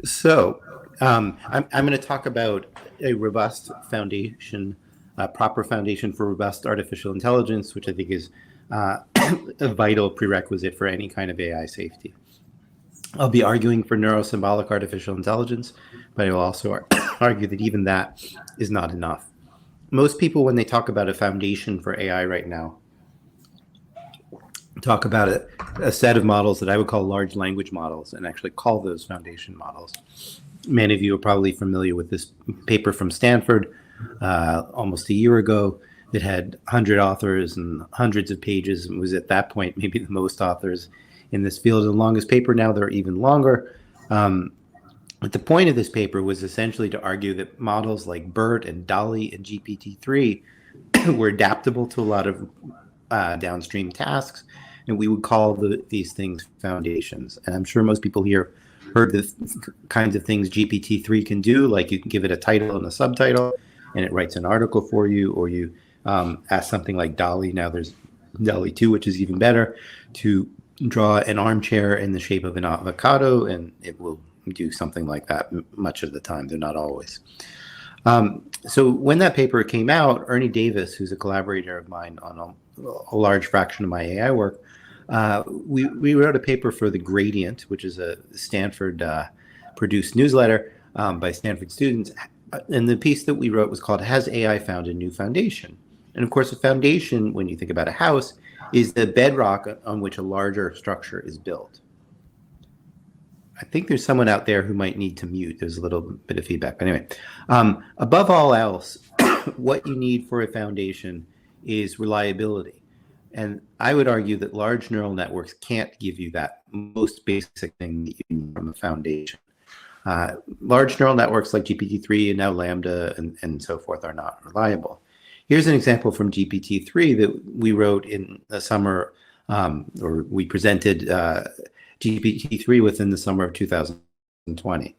So I'm going to talk about a robust foundation, a proper foundation for robust artificial intelligence, which I think is a vital prerequisite for any kind of AI safety. I'll be arguing for neurosymbolic artificial intelligence, but I will also argue that even that is not enough. Most people, when they talk about a foundation for AI right now, talk about a set of models that I would call large language models and actually call those foundation models. Many of you are probably familiar with this paper from Stanford almost a year ago that had 100 authors and hundreds of pages and was at that point maybe the most authors in this field. The longest paper, now they're even longer. But the point of this paper was essentially to argue that models like BERT and DALL-E and GPT-3 were adaptable to a lot of downstream tasks, and we would call these things foundations. And I'm sure most people here heard the kinds of things GPT-3 can do, like you can give it a title and a subtitle, and it writes an article for you, or you ask something like DALL-E, now there's DALL-E 2, which is even better, to draw an armchair in the shape of an avocado, and it will do something like that much of the time. They're not always. So when that paper came out, Ernie Davis, who's a collaborator of mine on a large fraction of my AI work, we wrote a paper for The Gradient, which is a Stanford produced newsletter by Stanford students. And the piece that we wrote was called, Has AI Found a New Foundation? And of course, a foundation, when you think about a house, is the bedrock on which a larger structure is built. I think there's someone out there who might need to mute. There's a little bit of feedback. But anyway, above all else, what you need for a foundation is reliability. And I would argue that large neural networks can't give you that most basic thing that you need from a foundation. Large neural networks like GPT-3 and now Lambda and so forth are not reliable. Here's an example from GPT-3 that we wrote in the summer, or we presented GPT-3 within the summer of 2020.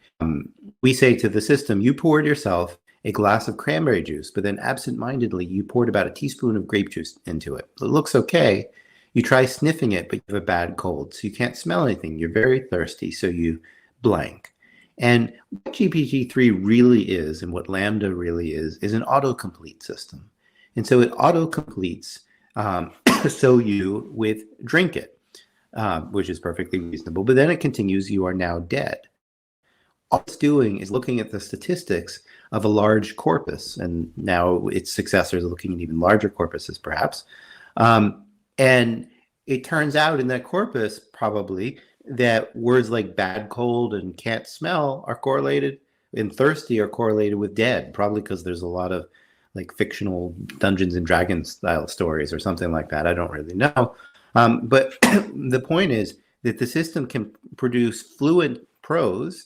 We say to the system, you poured yourself a glass of cranberry juice, but then absent-mindedly, you poured about a teaspoon of grape juice into it. It looks okay. You try sniffing it, but you have a bad cold, so you can't smell anything. You're very thirsty, so you blank. And what GPT-3 really is, and what Lambda really is an autocomplete system. And so it autocompletes so you with drink it. Which is perfectly reasonable. But then it continues, you are now dead. All it's doing is looking at the statistics of a large corpus, and now its successors are looking at even larger corpuses, perhaps. And it turns out in that corpus, probably, that words like bad cold and can't smell are correlated, and thirsty are correlated with dead, probably because there's a lot of like fictional Dungeons and Dragons style stories or something like that. I don't really know. But the point is that the system can produce fluent prose,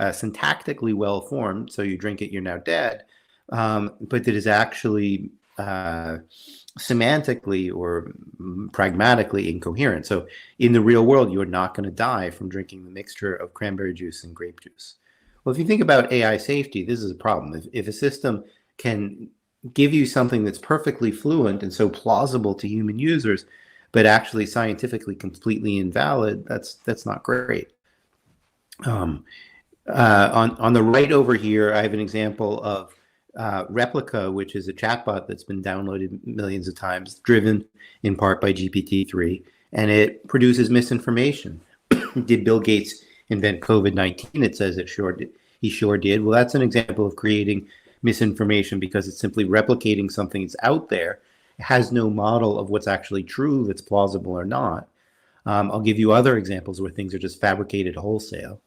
syntactically well formed, so you drink it, you're now dead, but that is actually semantically or pragmatically incoherent. So in the real world, you're not going to die from drinking the mixture of cranberry juice and grape juice. Well, if you think about AI safety, this is a problem. If a system can give you something that's perfectly fluent and so plausible to human users, but actually scientifically completely invalid, that's not great. On the right over here, I have an example of Replica, which is a chatbot that's been downloaded millions of times, driven in part by GPT-3, and it produces misinformation. Did Bill Gates invent COVID-19? It says it sure did. He sure did. Well, that's an example of creating misinformation because it's simply replicating something that's out there. It has no model of what's actually true, that's plausible or not. I'll give you other examples where things are just fabricated wholesale.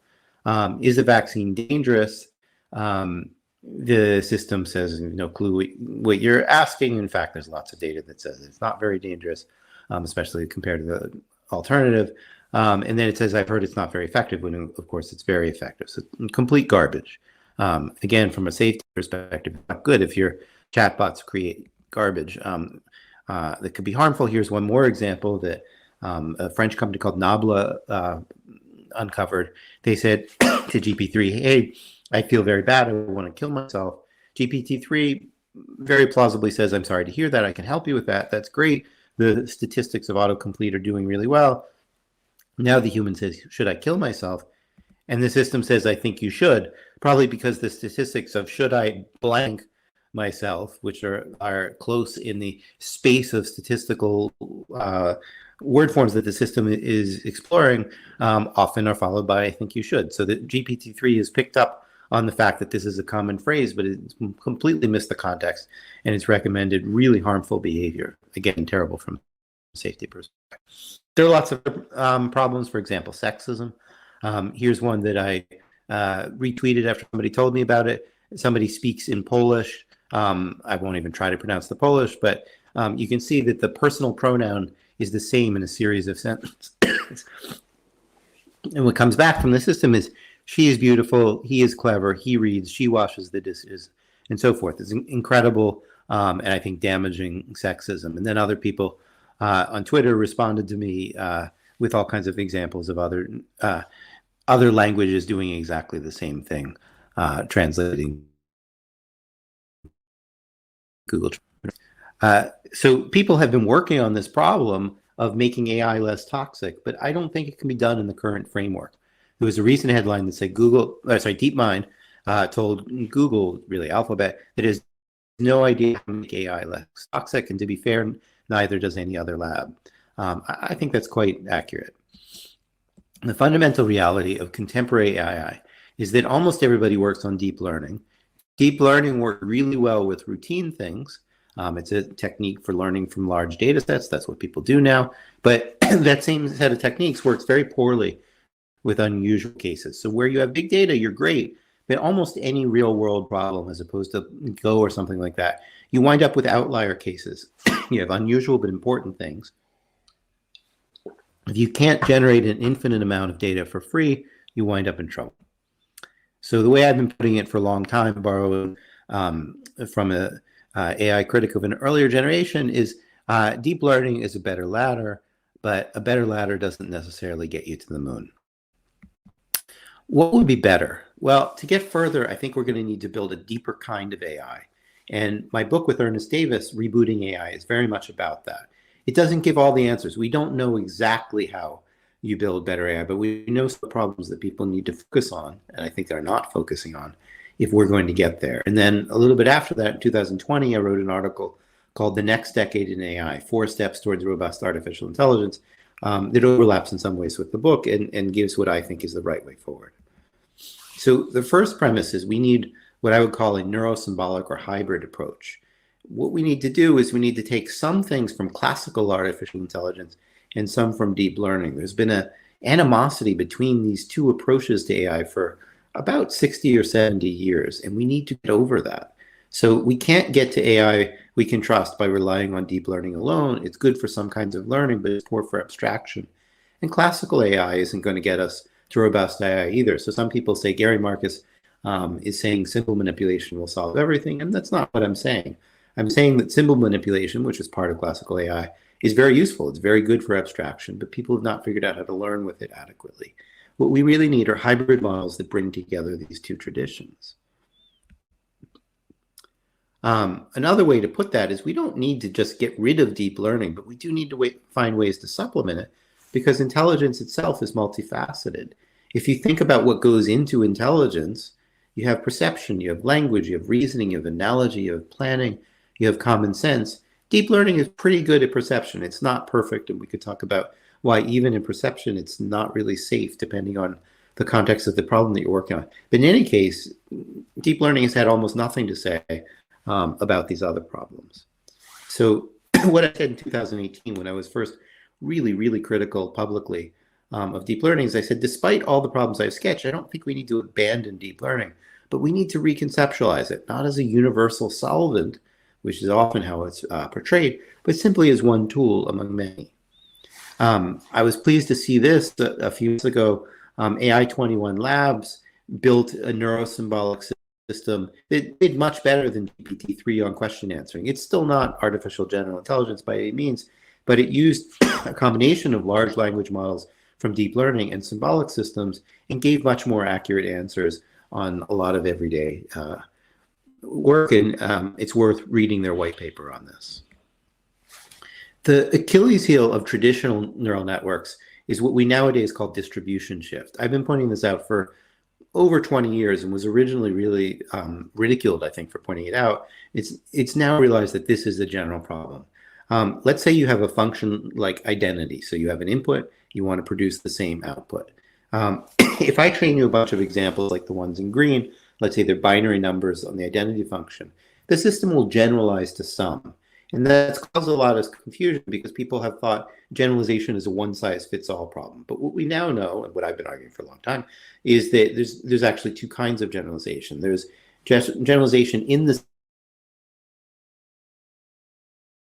Is the vaccine dangerous? The system says no clue what you're asking. In fact, there's lots of data that says it's not very dangerous, especially compared to the alternative. And then it says, I've heard it's not very effective, when of course it's very effective. So complete garbage. Again, from a safety perspective, it's not good if your chatbots create garbage that could be harmful. Here's one more example that a French company called Nabla uncovered. They said to GPT-3, hey, I feel very bad. I want to kill myself. GPT-3 very plausibly says, I'm sorry to hear that. I can help you with that. That's great. The statistics of autocomplete are doing really well. Now the human says, should I kill myself? And the system says, I think you should, probably because the statistics of should I blank myself, which are close in the space of statistical word forms that the system is exploring, often are followed by I think you should. So that GPT-3 has picked up on the fact that this is a common phrase, but it's completely missed the context, and it's recommended really harmful behavior. Again, terrible from a safety perspective. There are lots of problems, for example, sexism. Here's one that I retweeted after somebody told me about it. Somebody speaks in Polish. I won't even try to pronounce the Polish, but you can see that the personal pronoun is the same in a series of sentences. And what comes back from the system is, she is beautiful, he is clever, he reads, she washes the dishes, and so forth. It's incredible and I think damaging sexism. And then other people on Twitter responded to me with all kinds of examples of other languages doing exactly the same thing, translating Google. So people have been working on this problem of making AI less toxic, but I don't think it can be done in the current framework. There was a recent headline that said DeepMind told Google, really Alphabet, that it has no idea how to make AI less toxic, and to be fair, neither does any other lab. I think that's quite accurate. The fundamental reality of contemporary AI is that almost everybody works on deep learning. Deep learning works really well with routine things. It's a technique for learning from large data sets. That's what people do now. But that same set of techniques works very poorly with unusual cases. So where you have big data, you're great. But almost any real world problem, as opposed to Go or something like that, you wind up with outlier cases. You have unusual but important things. If you can't generate an infinite amount of data for free, you wind up in trouble. So the way I've been putting it for a long time, borrowing from an AI critic of an earlier generation, is deep learning is a better ladder, but a better ladder doesn't necessarily get you to the moon. What would be better? Well, to get further, I think we're going to need to build a deeper kind of AI. And my book with Ernest Davis, Rebooting AI, is very much about that. It doesn't give all the answers. We don't know exactly how you build better AI, but we know some problems that people need to focus on, and I think they're not focusing on, if we're going to get there. And then a little bit after that, in 2020, I wrote an article called The Next Decade in AI, 4 Steps Towards Robust Artificial Intelligence, that overlaps in some ways with the book and gives what I think is the right way forward. So the first premise is we need what I would call a neurosymbolic or hybrid approach. What we need to do is we need to take some things from classical artificial intelligence and some from deep learning. There's been an animosity between these two approaches to AI for about 60 or 70 years, and we need to get over that. So we can't get to AI we can trust by relying on deep learning alone. It's good for some kinds of learning, but it's poor for abstraction. And classical AI isn't going to get us to robust AI either. So some people say Gary Marcus is saying simple manipulation will solve everything, and that's not what I'm saying. I'm saying that symbol manipulation, which is part of classical AI, is very useful. It's very good for abstraction, but people have not figured out how to learn with it adequately. What we really need are hybrid models that bring together these two traditions. Another way to put that is we don't need to just get rid of deep learning, but we do need to find ways to supplement it, because intelligence itself is multifaceted. If you think about what goes into intelligence, you have perception, you have language, you have reasoning, you have analogy, you have planning, you have common sense. Deep learning is pretty good at perception. It's not perfect, and we could talk about why even in perception it's not really safe depending on the context of the problem that you're working on. But in any case, deep learning has had almost nothing to say about these other problems. So what I said in 2018 when I was first really critical publicly of deep learning is I said, despite all the problems I've sketched, I don't think we need to abandon deep learning, but we need to reconceptualize it, not as a universal solvent, which is often how it's portrayed, but simply as one tool among many. I was pleased to see this a few years ago. AI21 Labs built a neurosymbolic system that did much better than GPT-3 on question answering. It's still not artificial general intelligence by any means, but it used a combination of large language models from deep learning and symbolic systems and gave much more accurate answers on a lot of everyday work, and it's worth reading their white paper on this. The Achilles heel of traditional neural networks is what we nowadays call distribution shift. I've been pointing this out for over 20 years and was originally really ridiculed, I think, for pointing it out. It's now realized that this is a general problem. Let's say you have a function like identity. So you have an input, you want to produce the same output. If I train you a bunch of examples like the ones in green, let's say they're binary numbers on the identity function, the system will generalize to some. And that's caused a lot of confusion because people have thought generalization is a one-size-fits-all problem. But what we now know, and what I've been arguing for a long time, is that there's actually two kinds of generalization. There's generalization in the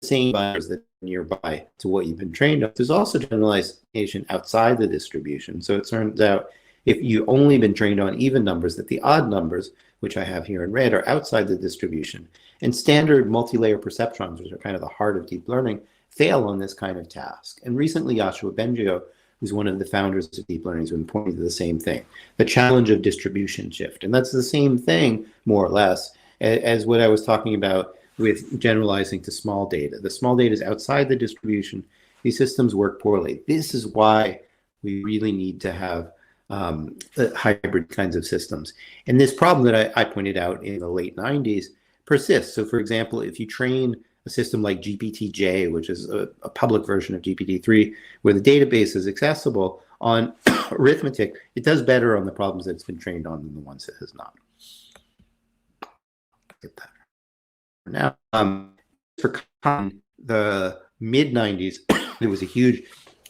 same binaries that are nearby to what you've been trained on. There's also generalization outside the distribution. So it turns out if you've only been trained on even numbers, that the odd numbers, which I have here in red, are outside the distribution. And standard multi-layer perceptrons, which are kind of the heart of deep learning, fail on this kind of task. And recently, Yoshua Bengio, who's one of the founders of deep learning, has been pointing to the same thing, the challenge of distribution shift. And that's the same thing, more or less, as what I was talking about with generalizing to small data. The small data is outside the distribution. These systems work poorly. This is why we really need to have hybrid kinds of systems. And this problem that I pointed out in the late 90s persists. So for example, if you train a system like GPT-J, which is a public version of GPT-3, where the database is accessible on arithmetic, it does better on the problems that it's been trained on than the ones it has not. Get that. Now, for the mid-90s, there was a huge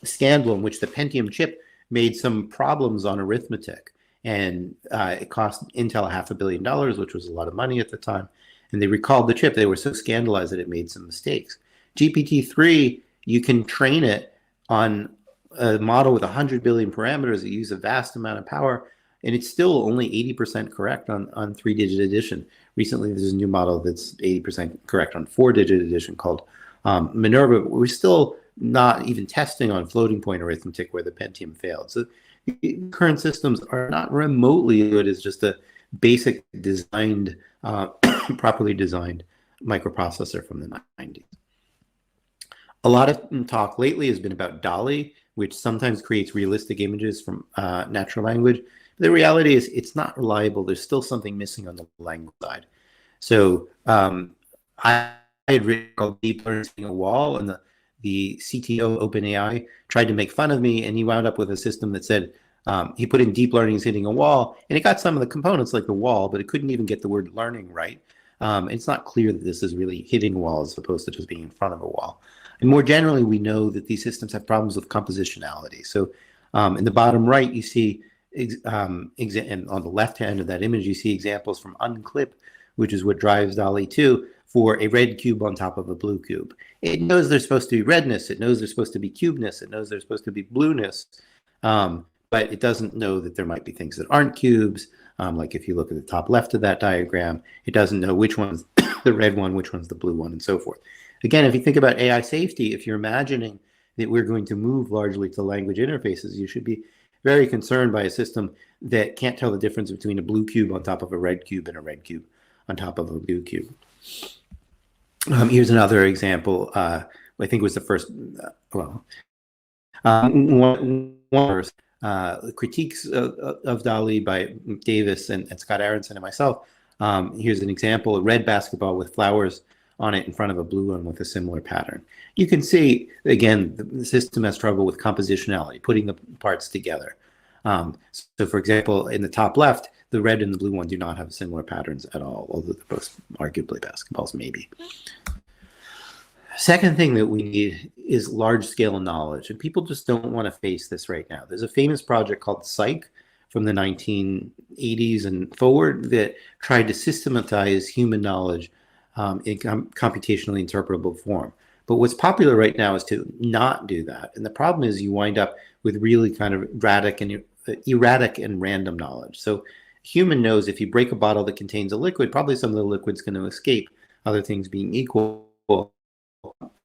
scandal in which the Pentium chip made some problems on arithmetic, and it cost Intel $500 million, which was a lot of money at the time. And they recalled the chip. They were so scandalized that it made some mistakes. GPT-3, you can train it on a model with 100 billion parameters that use a vast amount of power, and it's still only 80% correct on three-digit addition. Recently, there's a new model that's 80% correct on four-digit addition called Minerva. But we're still not even testing on floating point arithmetic where the Pentium failed. So current systems are not remotely as good as just a basic designed, properly designed microprocessor from the 90s. A lot of talk lately has been about DALL-E, which sometimes creates realistic images from natural language. The reality is it's not reliable. There's still something missing on the language side. So I had written called Deep Learning Hitting a Wall, and the CTO of OpenAI tried to make fun of me, and he wound up with a system that said he put in deep learning is hitting a wall, and it got some of the components like the wall, but it couldn't even get the word learning right. It's not clear that this is really hitting a wall as opposed to just being in front of a wall. And more generally, we know that these systems have problems with compositionality. So in the bottom right, you see, and on the left hand of that image, you see examples from Unclip, which is what drives DALL-E 2, for a red cube on top of a blue cube. It knows there's supposed to be redness. It knows there's supposed to be cubeness. It knows there's supposed to be blueness. But it doesn't know that there might be things that aren't cubes. Like if you look at the top left of that diagram, it doesn't know which one's the red one, which one's the blue one, and so forth. Again, if you think about AI safety, if you're imagining that we're going to move largely to language interfaces, you should be very concerned by a system that can't tell the difference between a blue cube on top of a red cube and a red cube on top of a blue cube. Here's another example. I think it was the first, critiques of DALL-E by Davis and Scott Aronson and myself. Here's an example, a red basketball with flowers on it in front of a blue one with a similar pattern. You can see, again, the system has trouble with compositionality, putting the parts together. So for example, in the top left, the red and the blue one do not have similar patterns at all, although they're both arguably basketballs, maybe. Second thing that we need is large-scale knowledge, and people just don't want to face this right now. There's a famous project called Psych from the 1980s and forward that tried to systematize human knowledge in computationally interpretable form. But what's popular right now is to not do that. And the problem is you wind up with really kind of erratic and random knowledge. So human knows if you break a bottle that contains a liquid, probably some of the liquid's going to escape, other things being equal,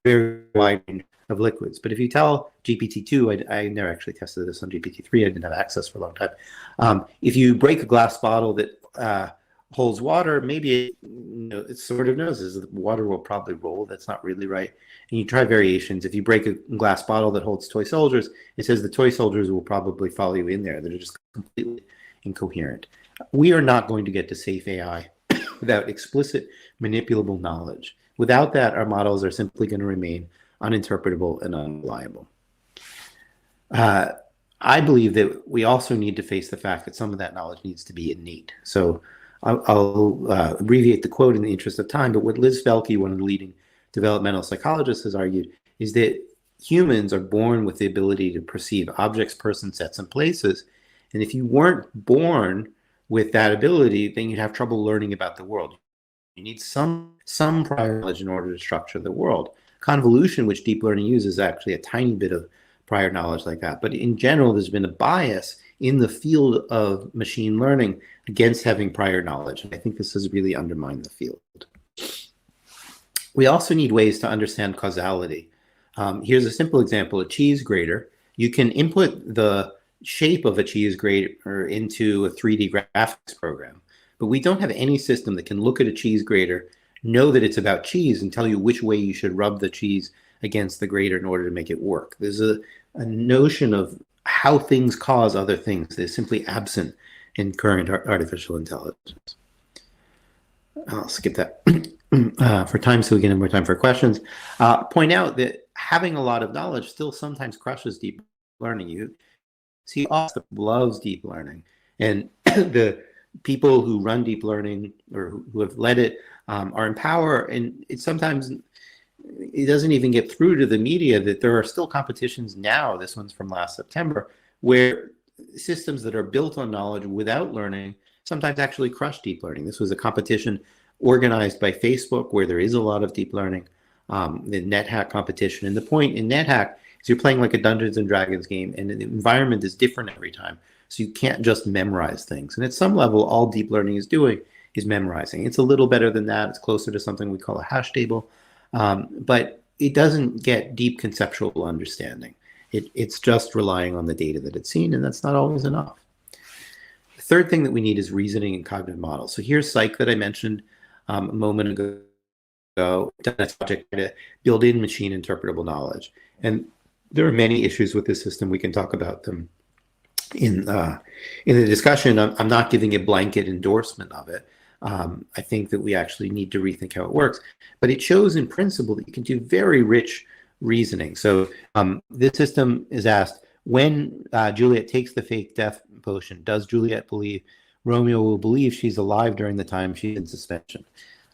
very wide range of liquids. But if you tell GPT-2, I never actually tested this on GPT-3, I didn't have access for a long time. If you break a glass bottle that holds water, maybe it sort of knows is that water will probably roll. That's not really right. And you try variations. If you break a glass bottle that holds toy soldiers, it says the toy soldiers will probably follow you in there. They're just completely incoherent. We are not going to get to safe AI without explicit manipulable knowledge. Without that, our models are simply going to remain uninterpretable and unreliable. I believe that we also need to face the fact that some of that knowledge needs to be innate. So I'll abbreviate the quote in the interest of time, but what Liz Felke, one of the leading developmental psychologists, has argued is that humans are born with the ability to perceive objects, persons, sets, and places. And if you weren't born with that ability, then you'd have trouble learning about the world. You need some prior knowledge in order to structure the world. Convolution, which deep learning uses, is actually a tiny bit of prior knowledge like that. But in general, there's been a bias in the field of machine learning against having prior knowledge. And I think this has really undermined the field. We also need ways to understand causality. Here's a simple example, a cheese grater. You can input the shape of a cheese grater into a 3D graphics program, but we don't have any system that can look at a cheese grater, know that it's about cheese, and tell you which way you should rub the cheese against the grater in order to make it work. There's a notion of how things cause other things that is simply absent in current artificial intelligence. I'll skip that for time so we can have more time for questions. Point out that having a lot of knowledge still sometimes crushes deep learning. You see, Austin loves deep learning, and the people who run deep learning or who have led it are in power, and it sometimes it doesn't even get through to the media that there are still competitions now, this one's from last September, where systems that are built on knowledge without learning sometimes actually crush deep learning. This was a competition organized by Facebook where there is a lot of deep learning, the NetHack competition. And the point in NetHack is you're playing like a Dungeons and Dragons game, and the environment is different every time. So you can't just memorize things. And at some level, all deep learning is doing is memorizing. It's a little better than that. It's closer to something we call a hash table. But it doesn't get deep conceptual understanding. It's just relying on the data that it's seen, and that's not always enough. The third thing that we need is reasoning and cognitive models. So here's Psych that I mentioned a moment ago. Done a project to build in machine interpretable knowledge. And there are many issues with this system. We can talk about them in the discussion. I'm not giving a blanket endorsement of it. I think that we actually need to rethink how it works, but it shows in principle that you can do very rich reasoning. So this system is asked, when Juliet takes the fake death potion, does Juliet believe Romeo will believe she's alive during the time she's in suspension?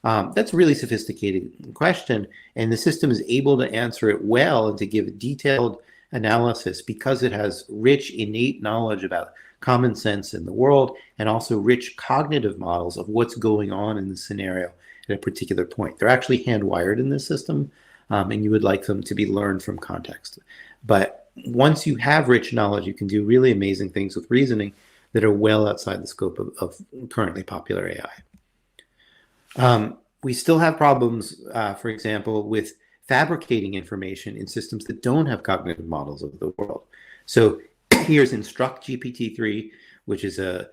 That's a really sophisticated question, and the system is able to answer it well and to give a detailed analysis because it has rich innate knowledge about common sense in the world, and also rich cognitive models of what's going on in the scenario at a particular point. They're actually hand-wired in this system, and you would like them to be learned from context. But once you have rich knowledge, you can do really amazing things with reasoning that are well outside the scope of currently popular AI. We still have problems, for example, with fabricating information in systems that don't have cognitive models of the world. So here's Instruct GPT-3, which is a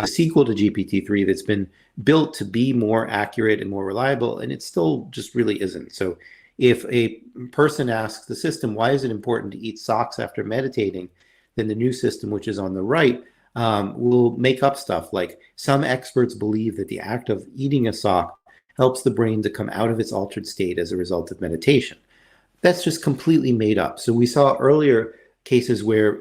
sequel to GPT-3 that's been built to be more accurate and more reliable, and it still just really isn't. So if a person asks the system, why is it important to eat socks after meditating, then the new system, which is on the right, will make up stuff like some experts believe that the act of eating a sock helps the brain to come out of its altered state as a result of meditation. That's just completely made up. So we saw earlier cases where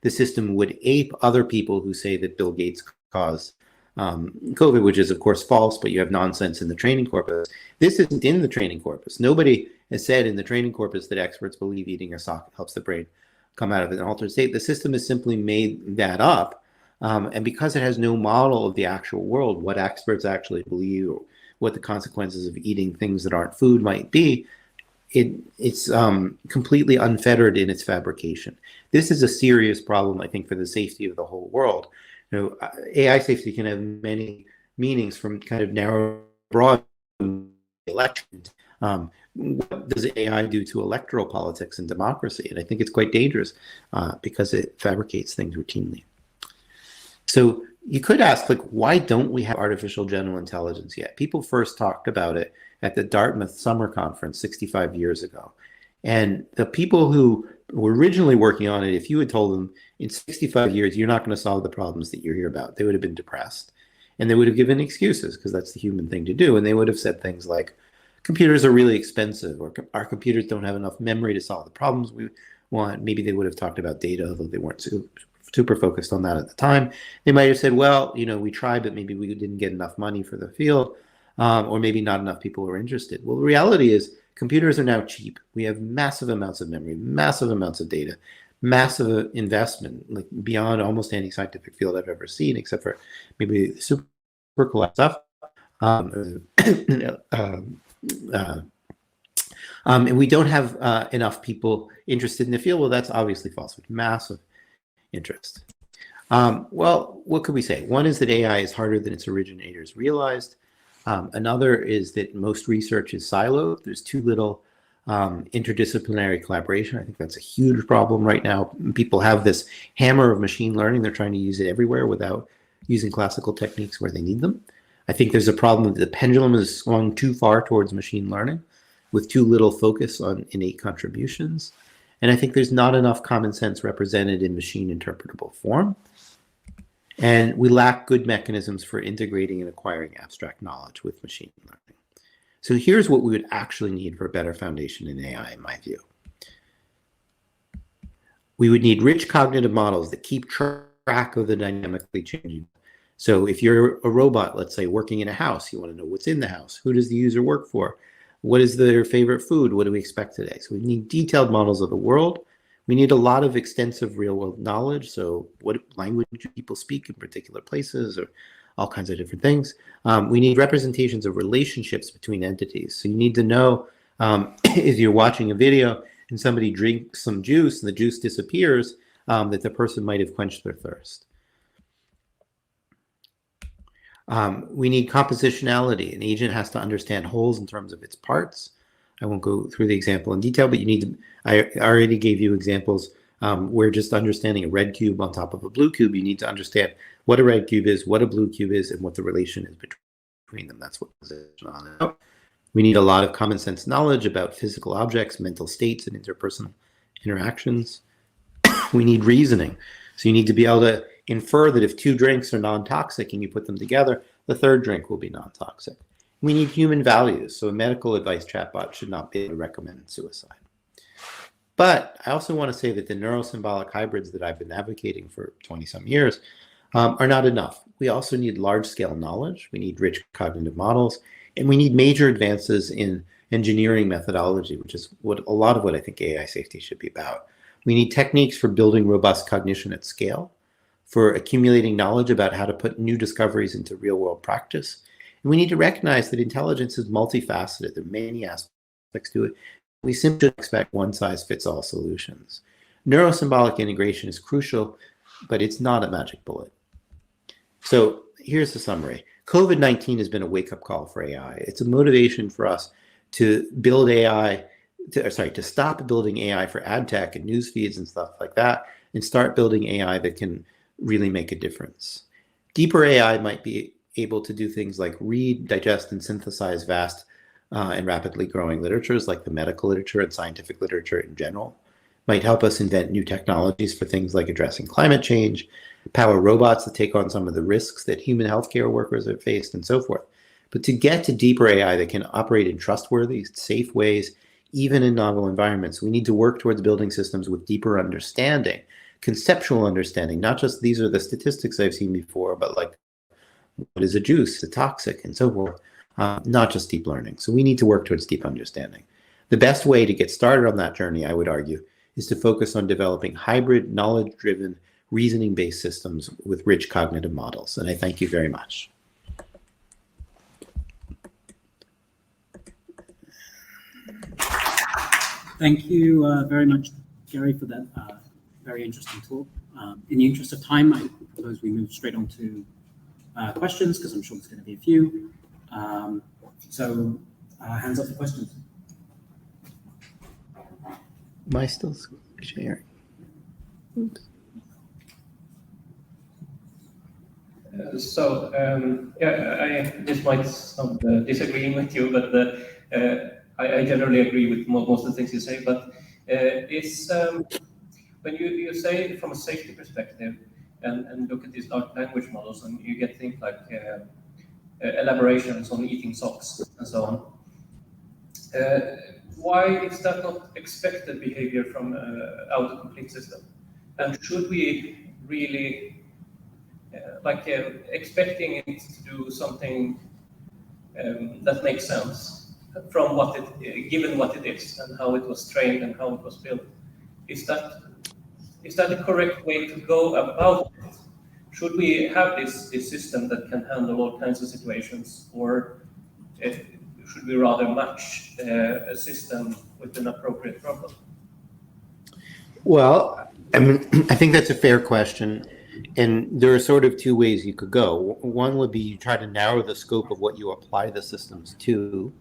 the system would ape other people who say that Bill Gates caused COVID, which is of course false, but you have nonsense in the training corpus. This isn't in the training corpus. Nobody has said in the training corpus that experts believe eating a sock helps the brain come out of an altered state. The system has simply made that up. And because it has no model of the actual world, what experts actually believe, or what the consequences of eating things that aren't food might be, it's completely unfettered in its fabrication. This is a serious problem, I think, for the safety of the whole world. You know, AI safety can have many meanings, from kind of narrow, broad elections. What does AI do to electoral politics and democracy? And I think it's quite dangerous because it fabricates things routinely. So you could ask, like, why don't we have artificial general intelligence yet? People first talked about it at the Dartmouth Summer Conference 65 years ago. And the people who were originally working on it, if you had told them in 65 years, you're not going to solve the problems that you hear about, they would have been depressed. And they would have given excuses, because that's the human thing to do. And they would have said things like, computers are really expensive, or our computers don't have enough memory to solve the problems we want. Maybe they would have talked about data, although they weren't super focused on that at the time. They might have said, well, we tried, but maybe we didn't get enough money for the field, or maybe not enough people were interested. Well, the reality is computers are now cheap. We have massive amounts of memory, massive amounts of data, massive investment, like beyond almost any scientific field I've ever seen, except for maybe super cool stuff. And we don't have enough people interested in the field. Well, that's obviously false. With massive interest. Well, what could we say? One is that AI is harder than its originators realized. Another is that most research is siloed. There's too little interdisciplinary collaboration. I think that's a huge problem right now. People have this hammer of machine learning. They're trying to use it everywhere without using classical techniques where they need them. I think there's a problem that the pendulum has swung too far towards machine learning with too little focus on innate contributions. And I think there's not enough common sense represented in machine interpretable form. And we lack good mechanisms for integrating and acquiring abstract knowledge with machine learning. So here's what we would actually need for a better foundation in AI, in my view. We would need rich cognitive models that keep track of the dynamically changing. So if you're a robot, let's say, working in a house, you want to know what's in the house. Who does the user work for? What is their favorite food? What do we expect today? So we need detailed models of the world. We need a lot of extensive real-world knowledge. So what language do people speak in particular places, or all kinds of different things. We need representations of relationships between entities. So you need to know if you're watching a video and somebody drinks some juice and the juice disappears, that the person might have quenched their thirst. We need compositionality. An agent has to understand wholes in terms of its parts. I won't go through the example in detail, but you need to, I already gave you examples where just understanding a red cube on top of a blue cube, you need to understand what a red cube is, what a blue cube is, and what the relation is between them. That's what position on. We need a lot of common sense knowledge about physical objects, mental states, and interpersonal interactions. We need reasoning. So you need to be able to infer that if two drinks are non-toxic and you put them together, the third drink will be non-toxic. We need human values. So a medical advice chatbot should not be able to recommend suicide. But I also want to say that the neurosymbolic hybrids that I've been advocating for 20-some years are not enough. We also need large-scale knowledge. We need rich cognitive models. And we need major advances in engineering methodology, which is what a lot of what I think AI safety should be about. We need techniques for building robust cognition at scale, for accumulating knowledge about how to put new discoveries into real-world practice. And we need to recognize that intelligence is multifaceted. There are many aspects to it. We simply expect one-size-fits-all solutions. Neurosymbolic integration is crucial, but it's not a magic bullet. So here's the summary. COVID-19 has been a wake-up call for AI. It's a motivation for us to build AI, to stop building AI for ad tech and news feeds and stuff like that, and start building AI that can really make a difference. Deeper AI might be able to do things like read, digest, and synthesize vast and rapidly growing literatures like the medical literature and scientific literature in general. Might help us invent new technologies for things like addressing climate change, power robots to take on some of the risks that human healthcare workers have faced, and so forth. But to get to deeper AI that can operate in trustworthy, safe ways, even in novel environments, we need to work towards building systems with deeper understanding, conceptual understanding, not just these are the statistics I've seen before, but like what is a juice, a toxic, and so forth, not just deep learning. So we need to work towards deep understanding. The best way to get started on that journey, I would argue, is to focus on developing hybrid, knowledge-driven, reasoning-based systems with rich cognitive models. And I thank you very much. Thank you very much, Gary, for that very interesting talk. In the interest of time, I propose we move straight on to questions, because I'm sure there's going to be a few. Hands up for questions. Am I still sharing? Oops. This might sound disagreeing with you, but I generally agree with most of the things you say. But when you say from a safety perspective and look at these large language models, and you get things like elaborations on eating socks and so on, why is that not expected behavior from autocomplete system? And should we really expecting it to do something that makes sense from given what it is and how it was trained and how it was built? Is that the correct way to go about it? Should we have this system that can handle all kinds of situations, or should we rather match a system with an appropriate problem? Well, I mean, I think that's a fair question. And there are sort of two ways you could go. One would be you try to narrow the scope of what you apply the systems to.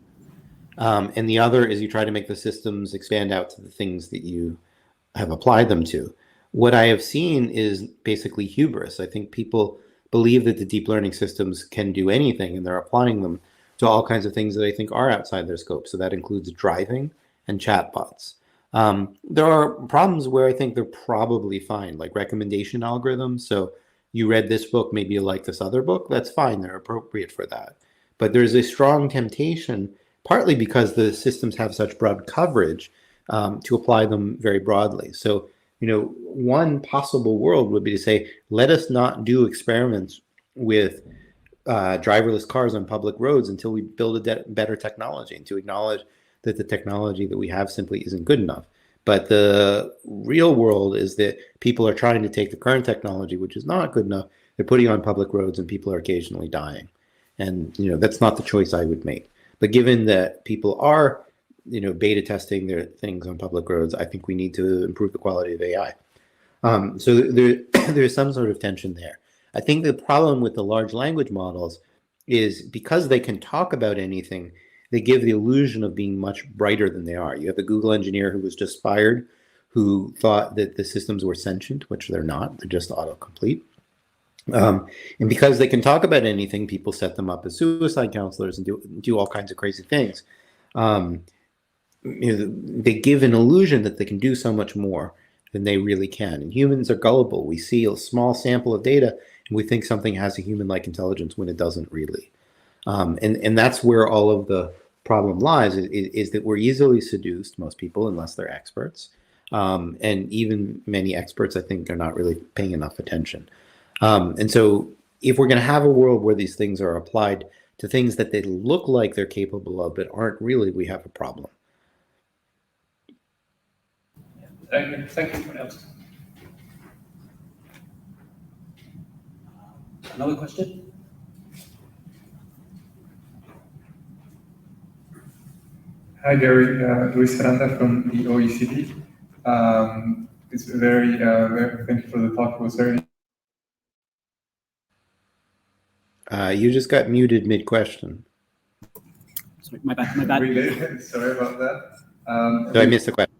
And the other is you try to make the systems expand out to the things that you have applied them to. What I have seen is basically hubris. I think people believe that the deep learning systems can do anything, and they're applying them to all kinds of things that I think are outside their scope. So that includes driving and chatbots. There are problems where I think they're probably fine, like recommendation algorithms. So you read this book, maybe you like this other book, that's fine, they're appropriate for that. But there's a strong temptation, partly because the systems have such broad coverage, to apply them very broadly. So, one possible world would be to say, let us not do experiments with driverless cars on public roads until we build a better technology, and to acknowledge that the technology that we have simply isn't good enough. But the real world is that people are trying to take the current technology, which is not good enough, they're putting on public roads, and people are occasionally dying. And that's not the choice I would make. But given that people are beta testing their things on public roads, I think we need to improve the quality of AI. So there's some sort of tension there. I think the problem with the large language models is because they can talk about anything, they give the illusion of being much brighter than they are. You have a Google engineer who was just fired, who thought that the systems were sentient, which they're not, they're just autocomplete. And because they can talk about anything, people set them up as suicide counselors and do all kinds of crazy things. They give an illusion that they can do so much more than they really can. And humans are gullible. We see a small sample of data and we think something has a human-like intelligence when it doesn't really. And that's where all of the problem lies, is that we're easily seduced, most people, unless they're experts. And even many experts, I think, are not really paying enough attention. And so if we're going to have a world where these things are applied to things that they look like they're capable of but aren't really, we have a problem. Thank you for that. Another question? Hi, Gary. Luis Aranda from the OECD. It's very thank you for the talk. It was very. You just got muted mid-question. Sorry, my bad. Related, sorry about that. So I missed the question.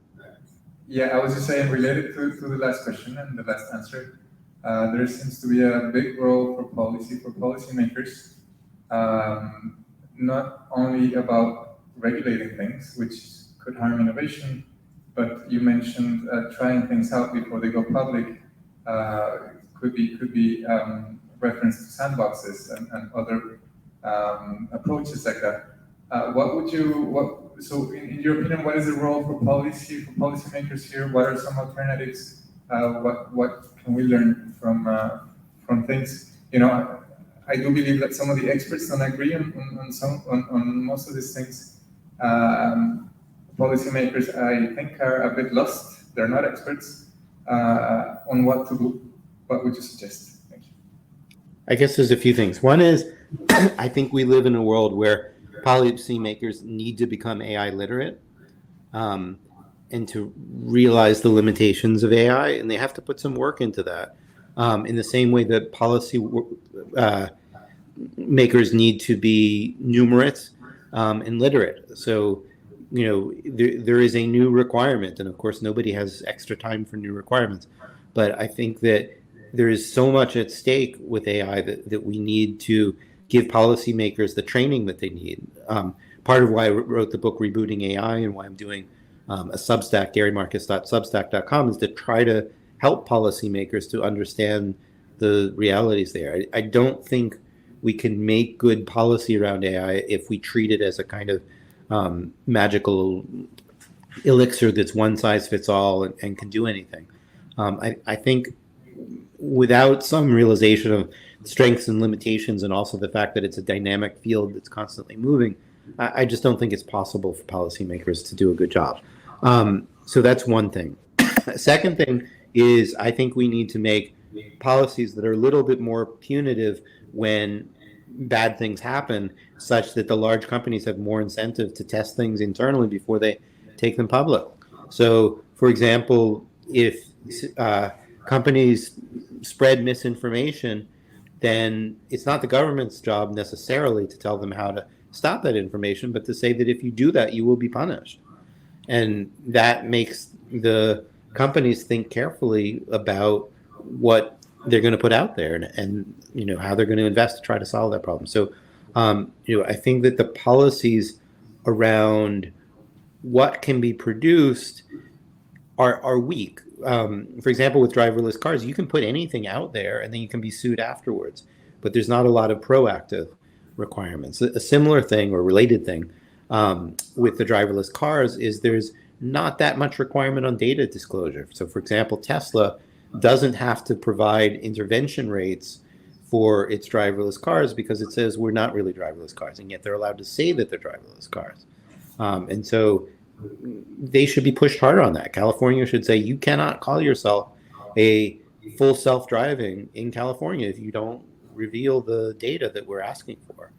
Yeah, I was just saying, related to the last question and the last answer, there seems to be a big role for policymakers, not only about regulating things, which could harm innovation, but you mentioned trying things out before they go public. Could be reference to sandboxes and other approaches like that. So in your opinion, what is the role for policymakers here? What are some alternatives? What can we learn from things? I do believe that some of the experts don't agree on most of these things. Policymakers, I think, are a bit lost. They're not experts on what to do. What would you suggest? Thank you. I guess there's a few things. One is, I think we live in a world where policymakers need to become AI literate, and to realize the limitations of AI, and they have to put some work into that. In the same way that policy makers need to be numerate and literate. So, there is a new requirement, and of course, nobody has extra time for new requirements. But I think that there is so much at stake with AI that we need to give policymakers the training that they need. Part of why I wrote the book Rebooting AI and why I'm doing a Substack, garymarcus.substack.com, is to try to help policymakers to understand the realities there. I don't think we can make good policy around AI if we treat it as a kind of magical elixir that's one size fits all and can do anything. I think without some realization of strengths and limitations, and also the fact that it's a dynamic field that's constantly moving, I just don't think it's possible for policymakers to do a good job. So that's one thing. Second thing is, I think we need to make policies that are a little bit more punitive when bad things happen, such that the large companies have more incentive to test things internally before they take them public. So, for example, if companies spread misinformation, then it's not the government's job necessarily to tell them how to stop that information, but to say that if you do that, you will be punished. And that makes the companies think carefully about what they're going to put out there and how they're going to invest to try to solve that problem. So I think that the policies around what can be produced are weak. For example, with driverless cars, you can put anything out there and then you can be sued afterwards, but there's not a lot of proactive requirements. A similar thing or related thing with the driverless cars is there's not that much requirement on data disclosure. So, for example, Tesla doesn't have to provide intervention rates for its driverless cars because it says we're not really driverless cars, and yet they're allowed to say that they're driverless cars. And so they should be pushed harder on that. California should say you cannot call yourself a full self-driving in California if you don't reveal the data that we're asking for.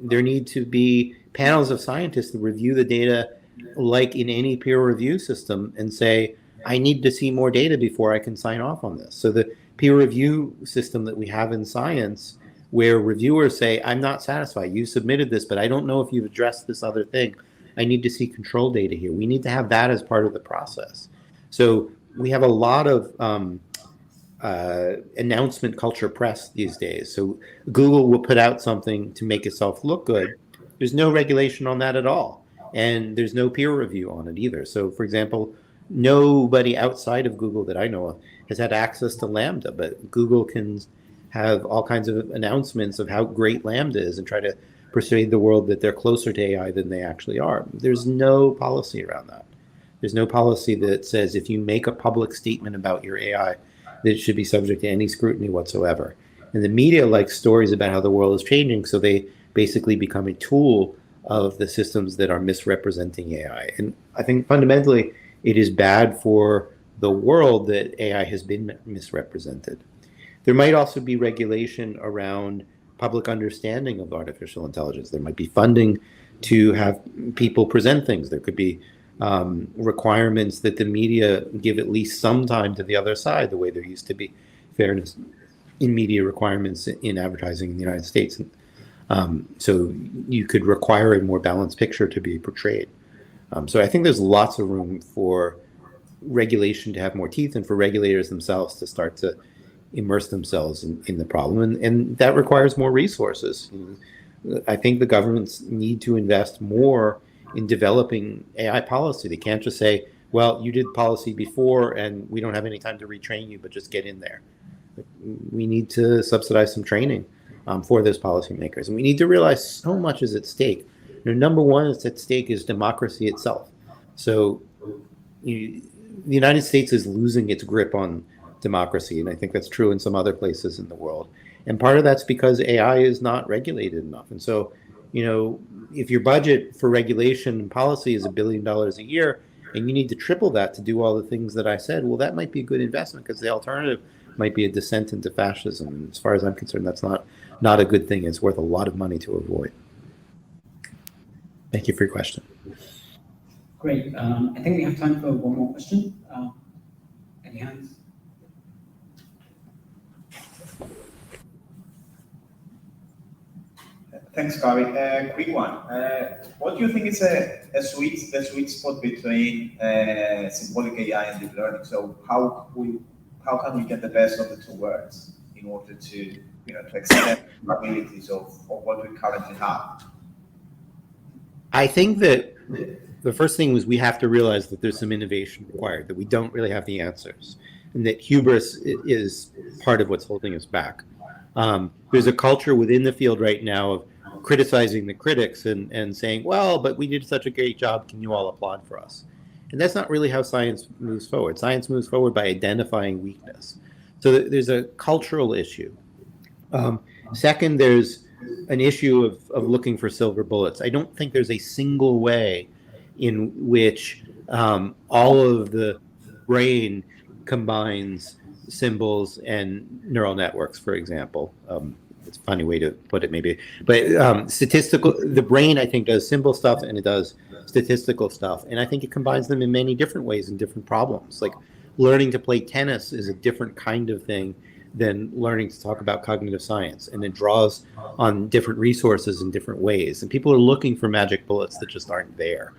There need to be panels of scientists that review the data like in any peer review system and say, I need to see more data before I can sign off on this. So the peer review system that we have in science, where reviewers say, I'm not satisfied, you submitted this, but I don't know if you've addressed this other thing. I need to see control data here. We need to have that as part of the process. So we have a lot of announcement culture press these days. So Google will put out something to make itself look good. There's no regulation on that at all. And there's no peer review on it either. So, for example, nobody outside of Google that I know of has had access to Lambda, but Google can have all kinds of announcements of how great Lambda is and try to persuade the world that they're closer to AI than they actually are. There's no policy around that. There's no policy that says if you make a public statement about your AI, that it should be subject to any scrutiny whatsoever. And the media likes stories about how the world is changing, so they basically become a tool of the systems that are misrepresenting AI. And I think fundamentally it is bad for the world that AI has been misrepresented. There might also be regulation around public understanding of artificial intelligence. There might be funding to have people present things. There could be requirements that the media give at least some time to the other side, the way there used to be fairness in media requirements in advertising in the United States. So you could require a more balanced picture to be portrayed. So I think there's lots of room for regulation to have more teeth and for regulators themselves to start to immerse themselves in the problem. And that requires more resources. I think the governments need to invest more in developing AI policy. They can't just say, well, you did policy before and we don't have any time to retrain you, but just get in there. We need to subsidize some training for those policymakers. And we need to realize so much is at stake. Number one that's at stake is democracy itself. So the United States is losing its grip on democracy, and I think that's true in some other places in the world. And part of that's because AI is not regulated enough. And so, if your budget for regulation and policy is $1 billion a year, and you need to triple that to do all the things that I said, well, that might be a good investment because the alternative might be a descent into fascism. And as far as I'm concerned, that's not a good thing. It's worth a lot of money to avoid. Thank you for your question. Great. I think we have time for one more question. Any hands? Thanks, Gary. Quick one. What do you think is the sweet spot between symbolic AI and deep learning? So how how can we get the best of the two worlds in order to to extend the abilities of what we currently have? I think that the first thing was we have to realize that there's some innovation required, that we don't really have the answers, and that hubris is part of what's holding us back. There's a culture within the field right now of criticizing the critics and saying, well, but we did such a great job, can you all applaud for us? And that's not really how science moves forward. Science moves forward by identifying weakness. So there's a cultural issue. Second, there's an issue of looking for silver bullets. I don't think there's a single way in which all of the brain combines symbols and neural networks, for example. It's a funny way to put it, maybe. But the brain, I think, does symbol stuff and it does statistical stuff. And I think it combines them in many different ways in different problems. Like learning to play tennis is a different kind of thing than learning to talk about cognitive science. And it draws on different resources in different ways. And people are looking for magic bullets that just aren't there.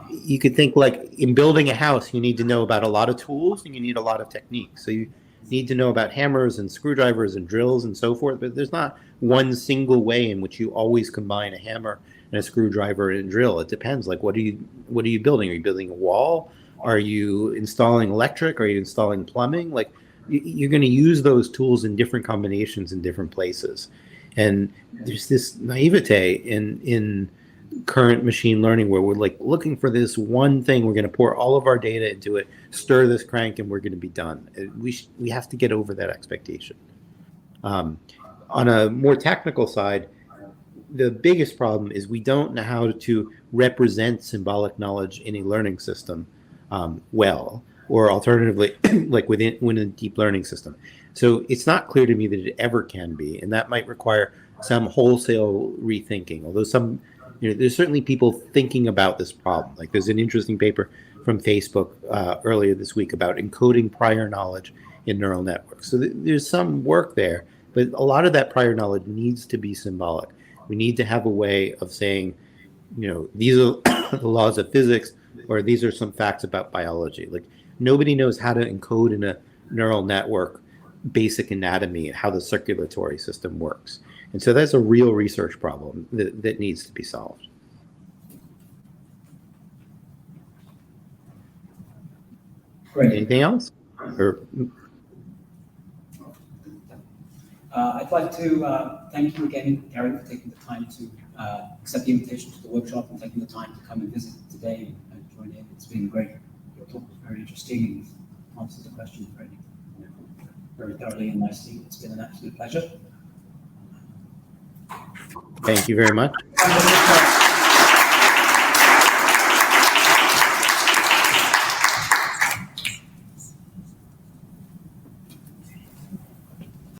You could think like in building a house, you need to know about a lot of tools and you need a lot of techniques. So you need to know about hammers and screwdrivers and drills and so forth, but there's not one single way in which you always combine a hammer and a screwdriver and a drill. It depends. Like, what are you building? Are you building a wall? Are you installing electric? Are you installing plumbing? Like, you're going to use those tools in different combinations in different places. And there's this naivete in current machine learning where we're like looking for this one thing. We're going to pour all of our data into it, stir this crank, and we're going to be done. We have to get over that expectation. On a more technical side, the biggest problem is we don't know how to represent symbolic knowledge in a learning system well, or alternatively, like within a deep learning system. So it's not clear to me that it ever can be, and that might require some wholesale rethinking. Although there's certainly people thinking about this problem. Like there's an interesting paper from Facebook earlier this week about encoding prior knowledge in neural networks. So there's some work there, but a lot of that prior knowledge needs to be symbolic. We need to have a way of saying, these are the laws of physics, or these are some facts about biology. Like nobody knows how to encode in a neural network basic anatomy and how the circulatory system works. And so that's a real research problem that needs to be solved. Great. Anything else? I'd like to thank you again, Gary, for taking the time to accept the invitation to the workshop and taking the time to come and visit today and join in. It's been great. Your talk was very interesting and answered the questions very thoroughly and nicely. It's been an absolute pleasure. Thank you very much.